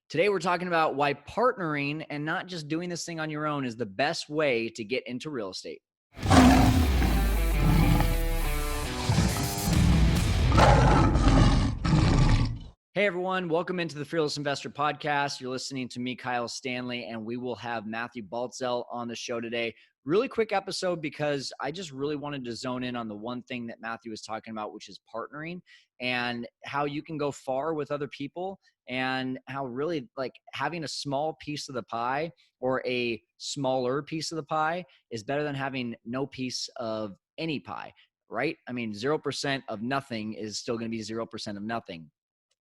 Today, we're talking about why partnering and not just doing this thing on your own is the best way to get into real estate. Hey, everyone. Welcome into the Fearless Investor Podcast. You're listening to me, Kyle Stanley, and we will have Matthew Baltzell on the show today. Really quick episode because I just really wanted to zone in on the one thing that Matthew was talking about, which is partnering and how you can go far with other people and how really like having a small piece of the pie or a smaller piece of the pie is better than having no piece of any pie, right? I mean, 0% of nothing is still going to be 0% of nothing.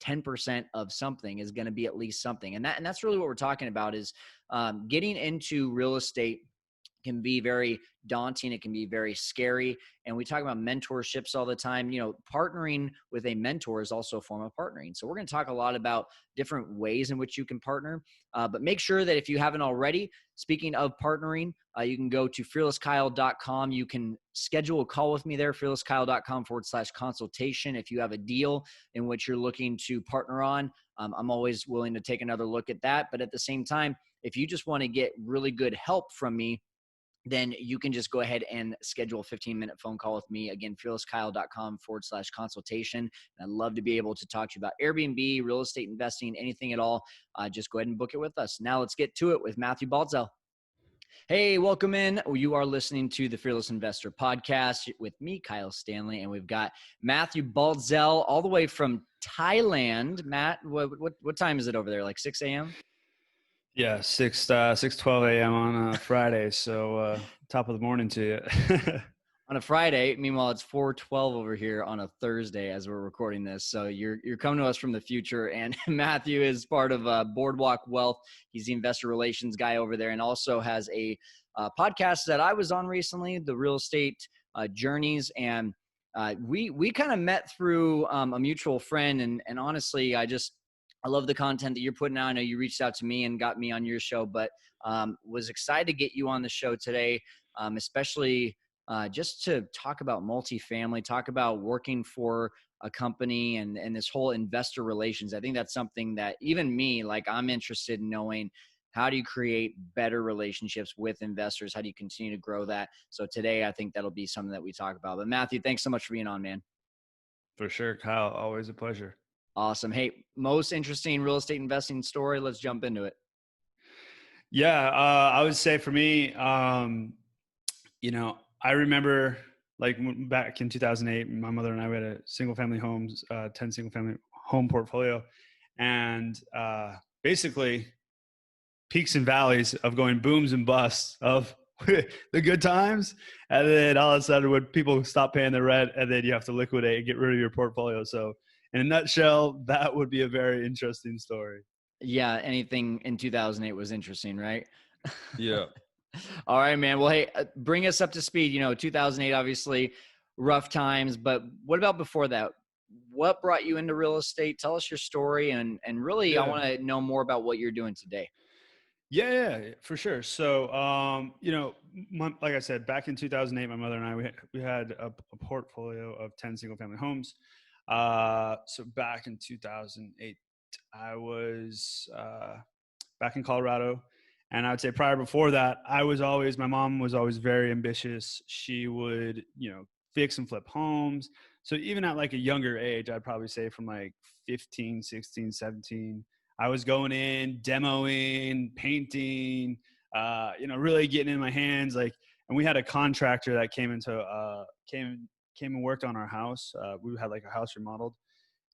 10% of something is going to be at least something. And that's really what we're talking about is getting into real estate can be very daunting. It can be very scary. And we talk about mentorships all the time. You know, partnering with a mentor is also a form of partnering. So we're going to talk a lot about different ways in which you can partner. But make sure that if you haven't already, speaking of partnering, you can go to fearlesskyle.com. You can schedule a call with me there, fearlesskyle.com/consultation. If you have a deal in which you're looking to partner on, I'm always willing to take another look at that. But at the same time, if you just want to get really good help from me, then you can just go ahead and schedule a 15-minute phone call with me. Again, fearlesskyle.com/consultation. And I'd love to be able to talk to you about Airbnb, real estate investing, anything at all. Just go ahead and book it with us. Now let's get to it with Matthew Baltzell. Hey, welcome in. You are listening to the Fearless Investor Podcast with me, Kyle Stanley, and we've got Matthew Baltzell all the way from Thailand. Matt, what time is it over there? Like 6 a.m.? Yeah, 6:12 a.m. on a Friday. So top of the morning to you. On a Friday. Meanwhile, it's 4:12 over here on a Thursday as we're recording this. So you're coming to us from the future. And Matthew is part of Boardwalk Wealth. He's the investor relations guy over there, and also has a podcast that I was on recently, the Real Estate Journeys. And we kind of met through a mutual friend. And honestly, I love the content that you're putting out. I know you reached out to me and got me on your show, but was excited to get you on the show today, especially just to talk about multifamily, talk about working for a company and this whole investor relations. I think that's something that even me, like I'm interested in knowing, how do you create better relationships with investors? How do you continue to grow that? So today, I think that'll be something that we talk about. But Matthew, thanks so much for being on, man. For sure, Kyle. Always a pleasure. Awesome. Hey, most interesting real estate investing story. Let's jump into it. Yeah, I would say for me, I remember like back in 2008, my mother and I had a 10 single family home portfolio, and basically peaks and valleys of going booms and busts of the good times, and then all of a sudden when people stop paying their rent, and then you have to liquidate and get rid of your portfolio. So in a nutshell, that would be a very interesting story. Yeah, anything in 2008 was interesting, right? Yeah. All right, man. Well, hey, bring us up to speed. 2008, obviously rough times, but what about before that? What brought you into real estate? Tell us your story, and really, I want to know more about what you're doing today. Yeah, for sure. So, like I said, back in 2008, my mother and I, we had a portfolio of 10 single family homes. So back in 2008, I was back in Colorado. And I would say prior before that, my mom was always very ambitious. She would, fix and flip homes. So even at like a younger age, I'd probably say from like 15, 16, 17, I was going in, demoing, painting, really getting in my hands. And we had a contractor that came and worked on our house. We had like a house remodeled,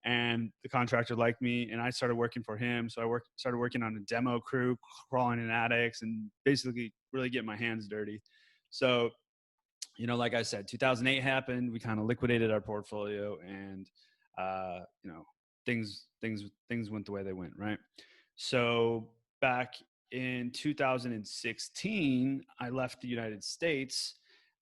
and the contractor liked me, and I started working for him. So I started working on a demo crew, crawling in attics, and basically really getting my hands dirty. So, like I said, 2008 happened. We kind of liquidated our portfolio, and things went the way they went, right? So back in 2016, I left the United States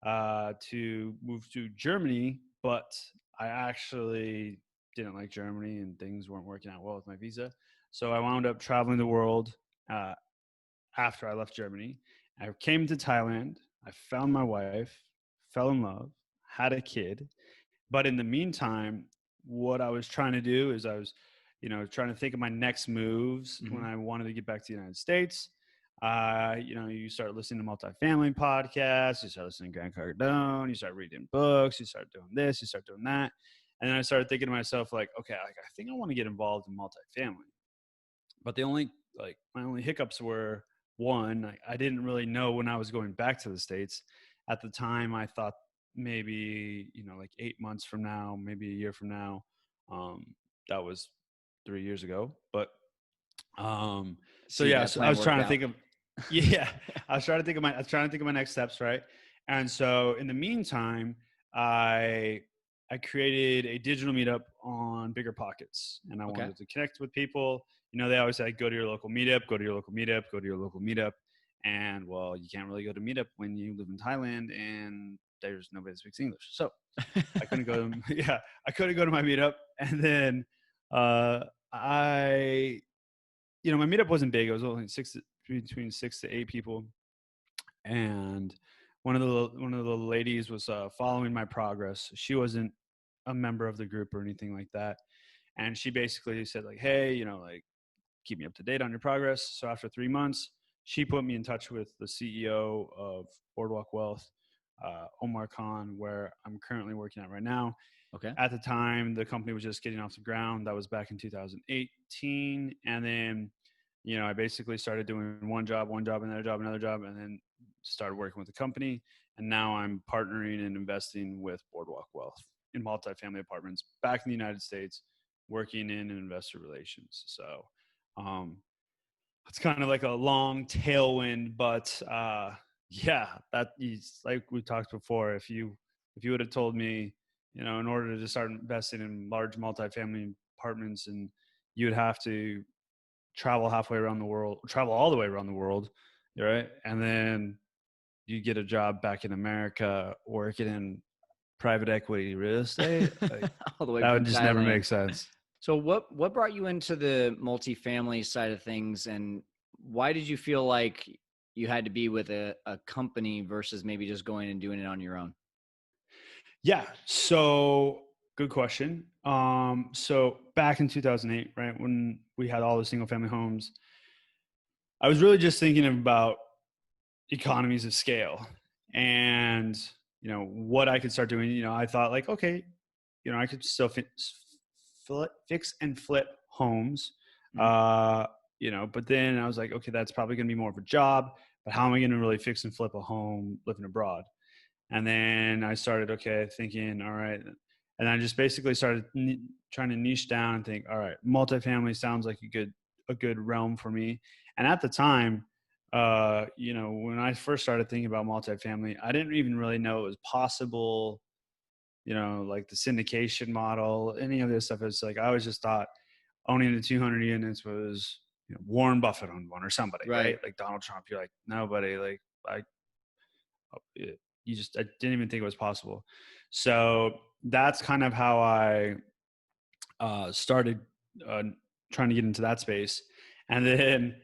to move to Germany, but I actually didn't like Germany, and things weren't working out well with my visa. So I wound up traveling the world after I left Germany. I came to Thailand. I found my wife, fell in love, had a kid. But in the meantime, what I was trying to do is I was, trying to think of my next moves when I wanted to get back to the United States. You start listening to multifamily podcasts, you start listening to Grant Cardone, you start reading books, you start doing this, you start doing that. And then I started thinking to myself, like, okay, like, I think I want to get involved in multifamily. But my only hiccups were, one, I didn't really know when I was going back to the States. At the time, I thought maybe, like 8 months from now, maybe a year from now. That was 3 years ago. But so See, yeah, that so I plan was worked trying to out. think of, yeah, I was trying to think of my next steps, right? And so in the meantime, I I created a digital meetup on Bigger Pockets, and I Okay. wanted to connect with people. They always say, go to your local meetup, go to your local meetup, go to your local meetup. And well, you can't really go to meetup when you live in Thailand and there's nobody that speaks English. So I couldn't go to, yeah, I couldn't go to my meetup. And then uh, I, my meetup wasn't big. It was only between 6 to 8 people. And one of the ladies was following my progress. She wasn't a member of the group or anything like that. And she basically said, like, hey, like, keep me up to date on your progress. So after 3 months, she put me in touch with the CEO of Boardwalk Wealth, Omar Khan, where I'm currently working at right now. Okay. At the time, the company was just getting off the ground. That was back in 2018. And then, I basically started doing one job, another job, another job, and then started working with the company. And now I'm partnering and investing with Boardwalk Wealth in multifamily apartments back in the United States, working in investor relations. So um, it's kind of like a long tailwind, but yeah, that is like we talked before. If you would have told me, in order to start investing in large multifamily apartments, and you would have to travel halfway around the world, travel all the way around the world, right, and then you get a job back in America working in private equity real estate, like All the way that would from just never Thailand. make sense. So what brought you into the multifamily side of things, and why did you feel like you had to be with a company versus maybe just going and doing it on your own? Yeah. So good question. So back in 2008, right, when we had all the single family homes, I was really just thinking about economies of scale and, what I could start doing. I thought, like, okay, I could still fix and flip homes. Mhm. Uh, but then I was like, okay, that's probably going to be more of a job, but how am I going to really fix and flip a home living abroad? And then I started, okay, thinking, all right. And I just basically started trying to niche down and think, all right, multifamily sounds like a good realm for me. And at the time, when I first started thinking about multifamily, I didn't even really know it was possible, like the syndication model, any of this stuff. It's like, I always just thought owning the 200 units was, Warren Buffett owned one or somebody, right? Right. Like Donald Trump. You're like, nobody, like, I I didn't even think it was possible. So that's kind of how I started uh, trying to get into that space. And then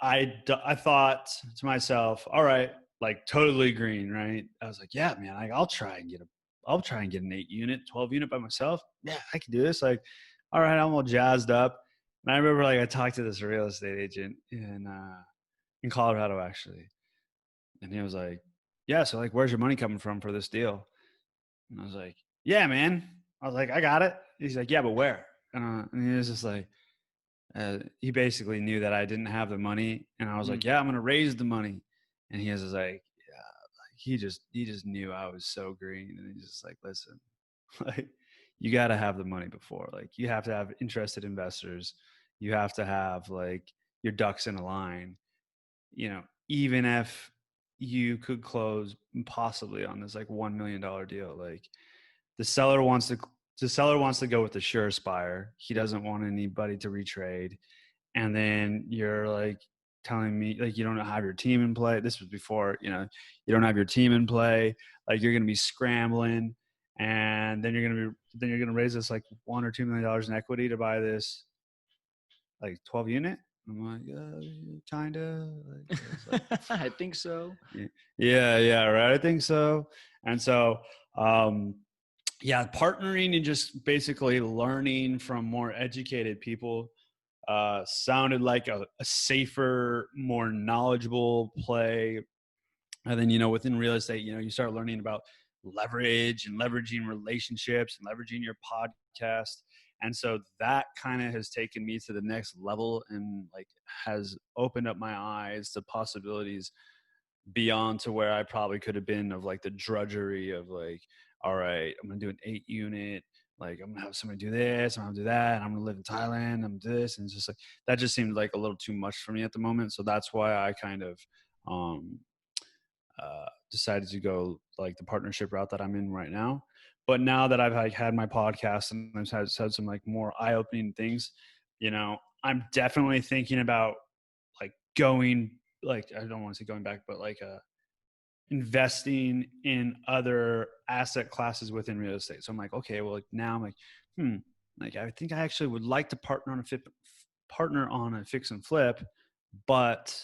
I thought to myself, all right, like totally green, right? I was like, yeah, man, I'll try and get an 8 unit, 12 unit by myself. Yeah, I can do this. Like, all right, I'm all jazzed up. And I remember, like, I talked to this real estate agent in Colorado, actually. And he was like, yeah, so, like, where's your money coming from for this deal? And I was like, yeah, man. I was like, I got it. He's like, yeah, but where? And he was just like, he basically knew that I didn't have the money. And I was Mm. like, yeah, I'm going to raise the money. And he was just like, yeah, like he just knew I was so green. And he's just like, listen, like, you got to have the money before. Like, you have to have interested investors. You have to have, like, your ducks in a line, even if you could close possibly on this like $1 million deal, like, the seller wants to go with the surespire. He Yep. doesn't want anybody to retrade. And then you're like telling me, like, you don't have your team in play. This was before, you don't have your team in play. Like, you're going to be scrambling, and then you're going to raise this like $1 or $2 million in equity to buy this like 12 unit. I'm like, kinda. Like, it's like, I think so. yeah, yeah, right. I think so. And so, um, yeah, partnering and just basically learning from more educated people sounded like a safer, more knowledgeable play. And then, within real estate, you start learning about leverage and leveraging relationships and leveraging your podcast. And so that kind of has taken me to the next level and like has opened up my eyes to possibilities beyond to where I probably could have been of like the drudgery of like, all right, I'm gonna do an 8 unit, like I'm gonna have somebody do this, I'm gonna do that, and I'm gonna live in Thailand, I'm gonna do this, and it's just like that just seemed like a little too much for me at the moment. So that's why I kind of um decided to go like the partnership route that I'm in right now. But now that I've like had my podcast and I've had some like more eye-opening things, I'm definitely thinking about like going, like I don't want to say going back, but like investing in other asset classes within real estate. So I'm like, okay, well, like now I'm like, like I think I actually would like to partner on a fix and flip, but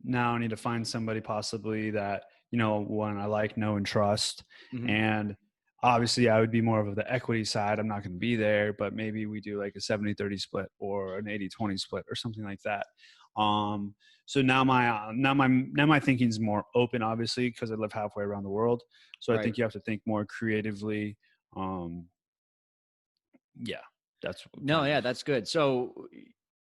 now I need to find somebody possibly that, one I like, know, and trust. Mhm. And obviously I would be more of the equity side. I'm not going to be there, but maybe we do like a 70-30 split or an 80-20 split or something like that. So now my thinking is more open, obviously, because I live halfway around the world. So I Right. think you have to think more creatively. Um, yeah, that's No, kind yeah, of that's good. So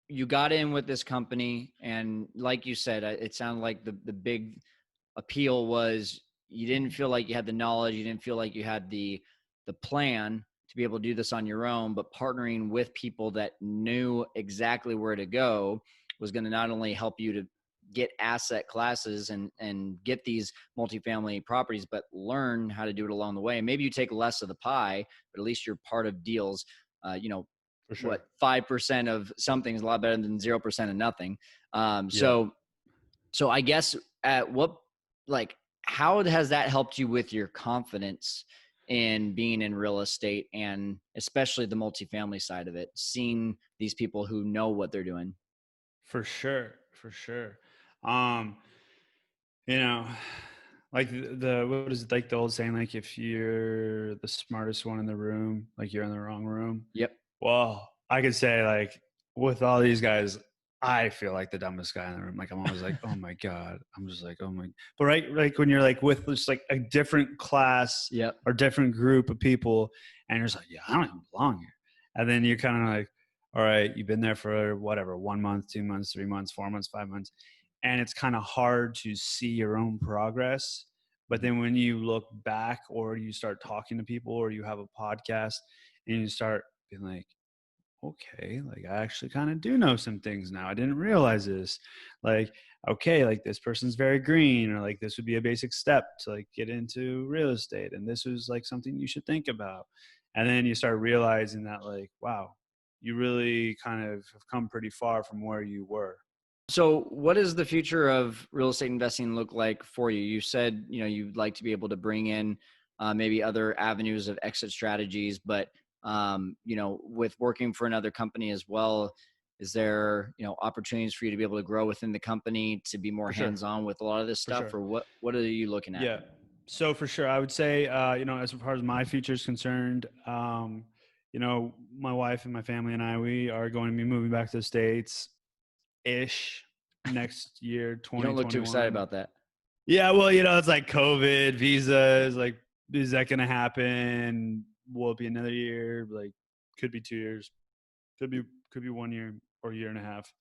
you got in with this company, and like you said, it sounded like the big appeal was you didn't feel like you had the knowledge, you didn't feel like you had the plan to be able to do this on your own, but partnering with people that knew exactly where to go was going to not only help you to get asset classes and get these multifamily properties, but learn how to do it along the way. And maybe you take less of the pie, but at least you're part of deals. You know, for sure. what 5% of something is a lot better than 0% of nothing. Um, Yeah. so so I guess at what, like, how has that helped you with your confidence in being in real estate and especially the multifamily side of it, seeing these people who know what they're doing? For sure, for sure. Um, you know, like the what is it, like the old saying, like if you're the smartest one in the room, like you're in the wrong room. Yep. Well, I could say like with all these guys, I feel like the dumbest guy in the room. Like I'm always like, oh my God. I'm just like, oh my. But right, like when you're like with just like a different class Yep. or different group of people, and you're just like, yeah, I don't even belong here. And then you're kind of like, all right, you've been there for whatever, 1 month, 2 months, 3 months, 4 months, 5 months, and it's kind of hard to see your own progress. But Mhm. then when you look back, or you start talking to people, or you have a podcast, and you start being like, okay, like I actually kind of do know some things now. I didn't realize this. Like, okay, like this person's very green, or like this would be a basic step to like get into real estate. And this was like something you should think about. And then you start realizing that, like, wow, you really kind of have come pretty far from where you were. So, what does the future of real estate investing look like for you? You said, you'd like to be able to bring in maybe other avenues of exit strategies, but with working for another company as well, is there, opportunities for you to be able to grow within the company to be more For sure. hands-on with a lot of this For stuff, sure. or what are you looking at? Yeah. So for sure, I would say, as far as my future is concerned, my wife and my family and I, we are going to be moving back to the States ish next year, You don't look too excited 2021. about that. Yeah. Well, it's like COVID visas, like, is that going to happen? Will it be another year? Like, could be 2 years, could be, could be 1 year or a year and a half.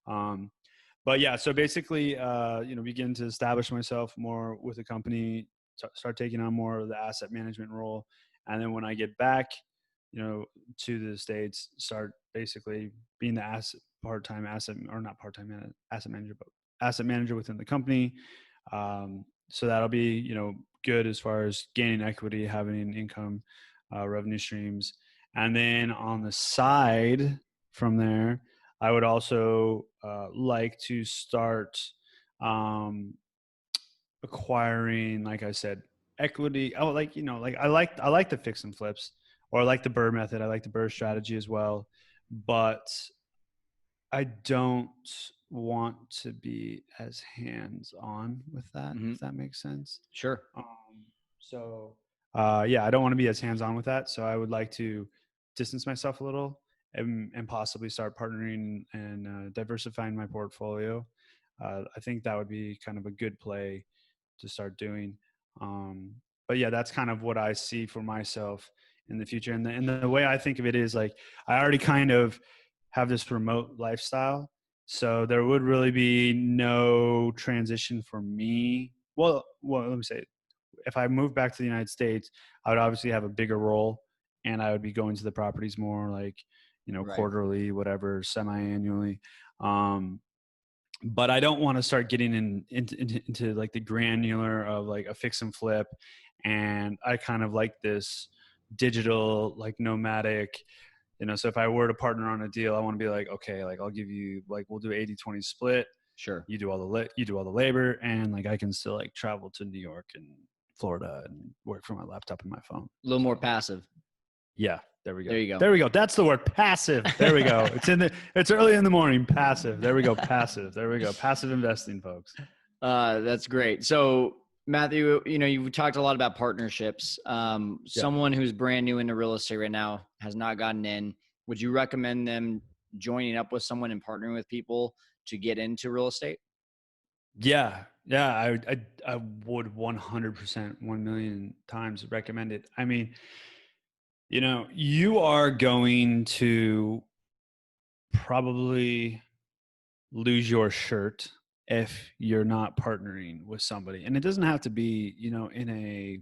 Um, but yeah, so basically, begin to establish myself more with the company, start taking on more of the asset management role. And then when I get back, to the States, start basically being the part-time asset, or not part-time asset manager, but asset manager within the company. So that'll be, good as far as gaining equity, having income, revenue streams. And then on the side from there, I would also like to start um, acquiring, like I said, equity. Oh, like, like I like the fix and flips, or I like the Burr method. I like the Burr strategy as well, but I don't want to be as hands on with that, Hmm. if that makes sense. Sure. Um, so yeah, I don't want to be as hands-on with that. So I would like to distance myself a little and possibly start partnering and diversifying my portfolio. I think that would be kind of a good play to start doing. Um, but yeah, that's kind of what I see for myself in the future. And the way I think of it is like, I already kind of have this remote lifestyle. So there would really be no transition for me. Well, let me say, if I moved back to the United States, I would obviously have a bigger role, and I would be going to the properties more like, Right. quarterly, whatever, semi-annually. Um, but I don't want to start getting into like the granular of like a fix and flip. And I kind of like this digital, like nomadic, so if I were to partner on a deal, I want to be like, okay, like I'll give you, like, we'll do 80-20 split. Sure. You do all the labor, and like I can still like travel to New York and Florida and work from my laptop and my phone. A little more So passive. yeah, there we There go. you go. There we go. That's the word, passive. There we go. It's early in the morning. Passive. There we go. Passive. There we go. Passive investing, folks. That's great. So, Matthew, you've talked a lot about partnerships. Yeah. Someone who's brand new into real estate right now has not gotten in. Would you recommend them joining up with someone and partnering with people to get into real estate? Yeah. Yeah. I would 100%, 1 million times recommend it. I mean, you are going to probably lose your shirt if you're not partnering with somebody. And it doesn't have to be, in a,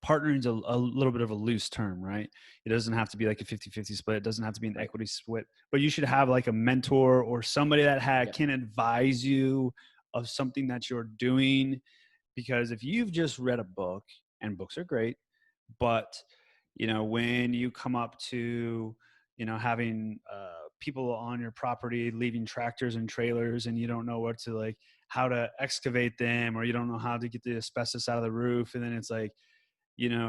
partnering is a little bit of a loose term, right? It doesn't have to be like a 50-50 split. It doesn't have to be an Right. equity split, but you should have like a mentor or somebody that Yep. can advise you of something that you're doing. Because if you've just read a book, and books are great, but when you come up to having people on your property leaving tractors and trailers, and you don't know what to, like, how to excavate them, or you don't know how to get the asbestos out of the roof, and then it's like,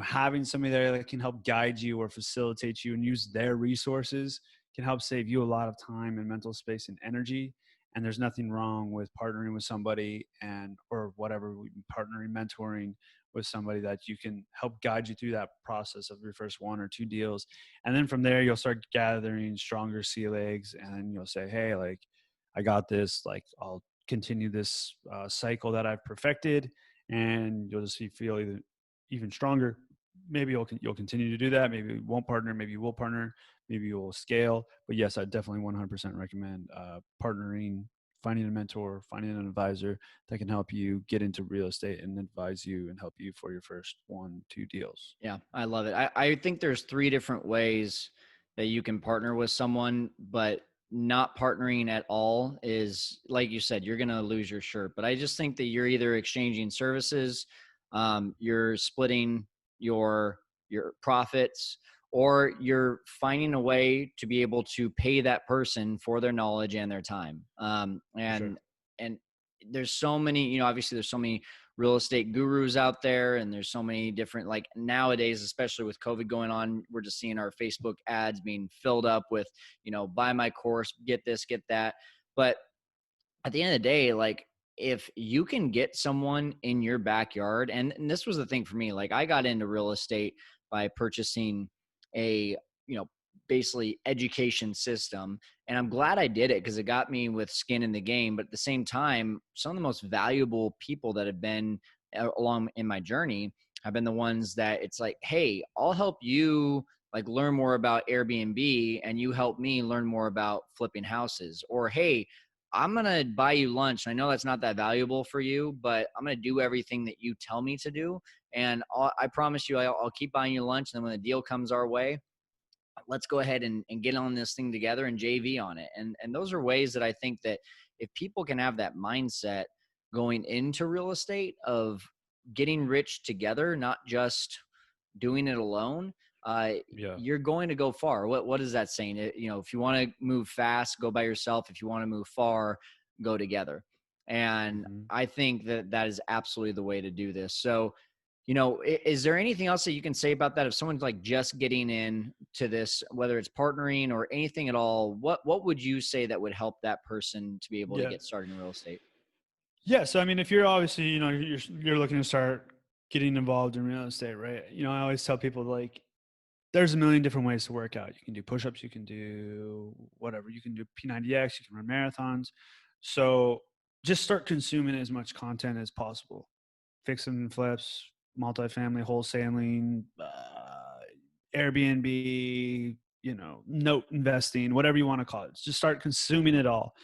having somebody there that can help guide you or facilitate you and use their resources can help save you a lot of time and mental space and energy. And there's nothing wrong with partnering with somebody, and or whatever, partnering, mentoring with somebody that you can help guide you through that process of your first one or two deals. And then from there, you'll start gathering stronger sea legs, and you'll say, hey, like, I got this, like, I'll continue this cycle that I've perfected. And you'll just feel even stronger. Maybe you'll continue to do that. Maybe you won't partner. Maybe you will partner. Maybe you will scale. But yes, I definitely 100% recommend partnering, finding a mentor, finding an advisor that can help you get into real estate and advise you and help you for your first one, two deals. Yeah, I love it. I think there's three different ways that you can partner with someone, but not partnering at all is, like you said, you're going to lose your shirt. But I just think that you're either exchanging services, you're splitting your your profits, or you're finding a way to be able to pay that person for their knowledge and their time. For sure. And there's so many, obviously there's so many real estate gurus out there, and there's so many different, like nowadays, especially with COVID going on, we're just seeing our Facebook ads being filled up with, buy my course, get this, get that. But at the end of the day, like, if you can get someone in your backyard, and this was the thing for me, like I got into real estate by purchasing a, you know, basically education system. And I'm glad I did it because it got me with skin in the game. But at the same time, some of the most valuable people that have been along in my journey have been the ones that it's like, hey, I'll help you like learn more about Airbnb, and you help me learn more about flipping houses. Or hey, I'm going to buy you lunch. I know that's not that valuable for you, but I'm going to do everything that you tell me to do. And I promise you, I'll keep buying you lunch. And then when the deal comes our way, let's go ahead and get on this thing together and JV on it. And those are ways that I think that if people can have that mindset going into real estate of getting rich together, not just doing it alone, uh, Yeah. you're going to go far. What is that saying? If you want to move fast, go by yourself. If you want to move far, go together. And Hmm. I think that that is absolutely the way to do this. So, is there anything else that you can say about that? If someone's like just getting in to this, whether it's partnering or anything at all, what would you say that would help that person to be able to Yeah. get started in real estate? Yeah. So, I mean, if you're obviously, you're looking to start getting involved in real estate, right? I always tell people like there's a million different ways to work out. You can do push-ups, you can do whatever, you can do P90X, you can run marathons. So just start consuming as much content as possible. Fix and flips, multifamily wholesaling, Airbnb, note investing, whatever you want to call it. Just start consuming it all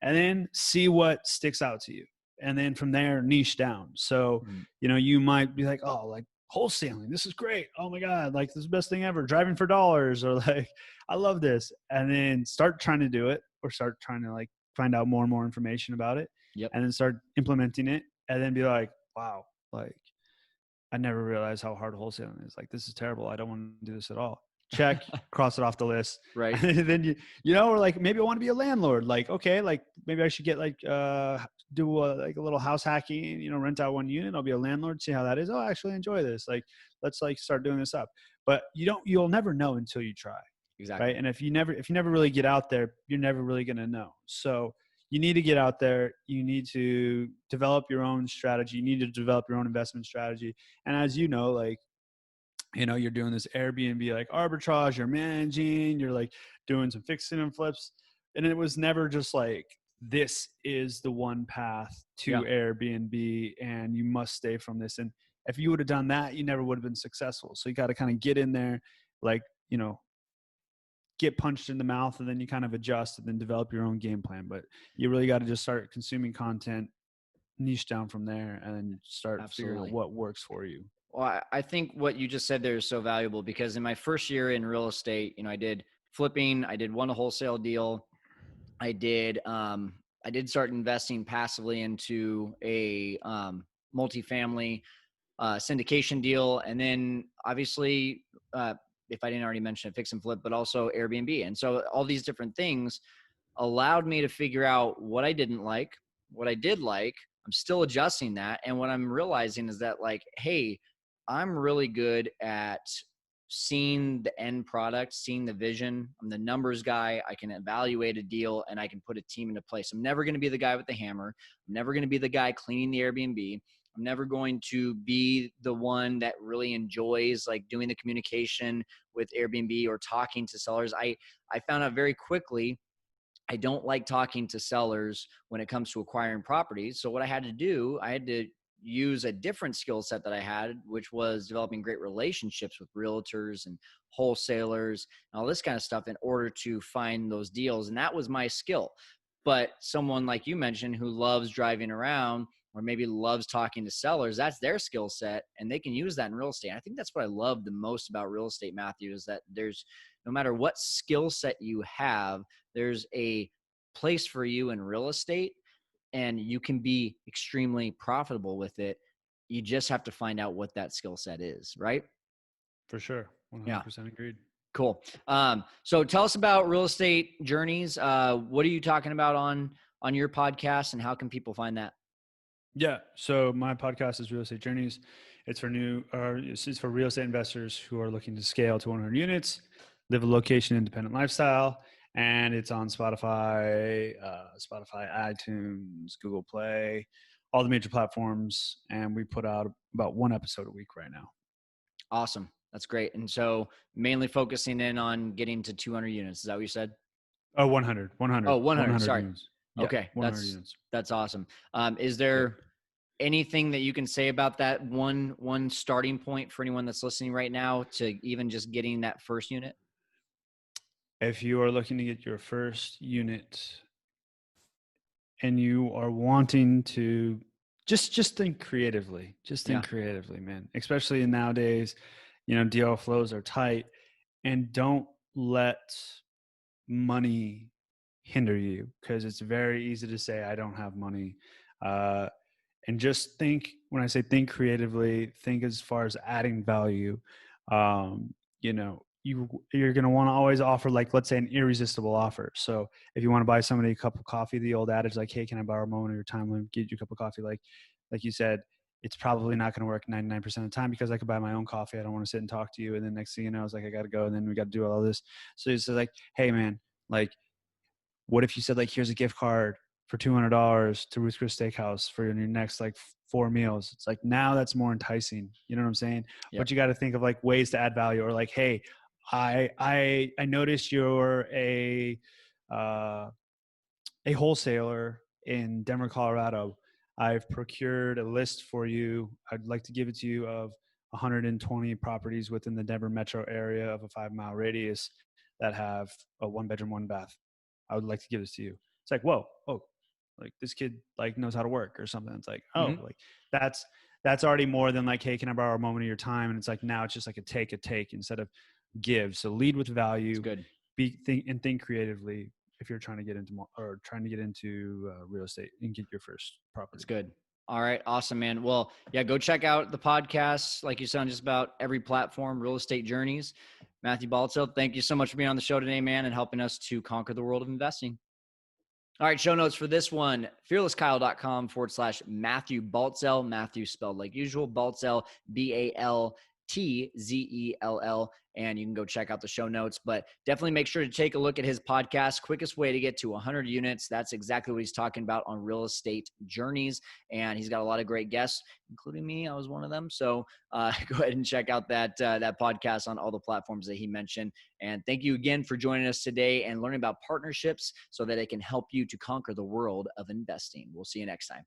and then see what sticks out to you. And then from there, niche down. So, Mm. you might be like, oh, like wholesaling, this is great. Oh my God, like this is the best thing ever. Driving for dollars, or like, I love this. And then start trying to do it, or start trying to like find out more and more information about it, Yep. and then start implementing it. And then be like, wow, like I never realized how hard wholesaling is. Like, this is terrible. I don't want to do this at all. Check, cross it off the list. Right. And then or like maybe I want to be a landlord. Like, okay, like maybe I should get like do like a little house hacking. Rent out one unit. I'll be a landlord. See how that is. Oh, I actually enjoy this. Like, let's like start doing this up. But you'll never know until you try, right? Exactly. And if you never really get out there, you're never really gonna know. So you need to get out there. You need to develop your own strategy. You need to develop your own investment strategy. And as you know, like, you're doing this Airbnb like arbitrage, you're managing, you're like doing some fixing and flips. And it was never just like, this is the one path to Yeah. Airbnb and you must stay from this. And if you would have done that, you never would have been successful. So you got to kind of get in there, like, get punched in the mouth, and then you kind of adjust and then develop your own game plan. But you really got to just start consuming content, niche down from there, and then start figuring out Absolutely. what works for you. Well, I think what you just said there is so valuable because in my first year in real estate, I did flipping, I did one wholesale deal. I did start investing passively into a multifamily syndication deal. And then obviously, if I didn't already mention it, fix and flip, but also Airbnb. And so all these different things allowed me to figure out what I didn't like, what I did like. I'm still adjusting that. And what I'm realizing is that, like, hey, I'm really good at seeing the end product, seeing the vision. I'm the numbers guy. I can evaluate a deal and I can put a team into place. I'm never going to be the guy with the hammer. I'm never going to be the guy cleaning the Airbnb. I'm never going to be the one that really enjoys like doing the communication with Airbnb or talking to sellers. I found out very quickly I don't like talking to sellers when it comes to acquiring properties. So what I had to do, I had to use a different skill set that I had, which was developing great relationships with realtors and wholesalers and all this kind of stuff in order to find those deals. And that was my skill. But someone like you mentioned who loves driving around or maybe loves talking to sellers, that's their skill set and they can use that in real estate. And I think that's what I love the most about real estate, Matthew, is that there's no matter what skill set you have, there's a place for you in real estate and you can be extremely profitable with it. You just have to find out what that skill set is, right? For sure. Yeah. 100% agreed. Cool. So tell us about real estate journeys. What are you talking about on your podcast and how can people find that? Yeah. So my podcast is Real Estate Journeys. It's for real estate investors who are looking to scale to 100 units, live a location independent lifestyle, and it's on Spotify, iTunes, Google Play, all the major platforms. And we put out about one episode a week right now. Awesome. That's great. And so mainly focusing in on getting to 200 units. Is that what you said? Oh, 100, Oh, 100. 100 Sorry. units. Yeah. Okay. 100 units. That's awesome. Is Yep. there anything that you can say about that one starting point for anyone that's listening right now to even just getting that first unit? If you are looking to get your first unit and you are wanting to just think creatively, Yeah. man, especially in nowadays, deal flows are tight, and don't let money hinder you, because it's very easy to say I don't have money. And just think, when I say think creatively, think as far as adding value. um, you're going to want to always offer, like, let's say, an irresistible offer. So if you want to buy somebody a cup of coffee, the old adage, like, hey, can I borrow a moment of your time, let me get you a cup of coffee, like you said, it's probably not going to work 99% of the time, because I could buy my own coffee. I don't want to sit and talk to you, and then next thing you know, I was like, I got to go, and then we got to do all this. So it's like, hey man, like, what if you said, like, here's a gift card for $200 to Ruth's Chris Steakhouse for your next like 4 meals. It's like, now that's more enticing. You know what I'm saying? Yep. But you got to think of like ways to add value, or like, hey, I noticed you're uh, a wholesaler in Denver, Colorado. I've procured a list for you. I'd like to give it to you of 120 properties within the Denver metro area of a 5 mile radius that have a 1 bedroom, 1 bath. I would like to give this to you. It's like, whoa, oh, like this kid like knows how to work or something. It's like, oh, Mm-hmm. like that's that's already more than like, hey, can I borrow a moment of your time? And it's like, now it's just like a take instead of give. So lead with It's value, good. think creatively if you're trying to get into real estate and get your first It's property. good. All right. Awesome, man. Well, yeah, go check out the podcast. Like you said, on just about every platform, Real Estate Journeys. Matthew Baltzell, thank you so much for being on the show today, man, and helping us to conquer the world of investing. All right, show notes for this one, fearlesskyle.com/Matthew Baltzell. Matthew spelled like usual, Baltzell, Baltzell. And you can go check out the show notes, but definitely make sure to take a look at his podcast, Quickest Way to Get to 100 Units. That's exactly what he's talking about on Real Estate Journeys. And he's got a lot of great guests, including me. I was one of them. So go ahead and check out that podcast on all the platforms that he mentioned. And thank you again for joining us today and learning about partnerships so that it can help you to conquer the world of investing. We'll see you next time.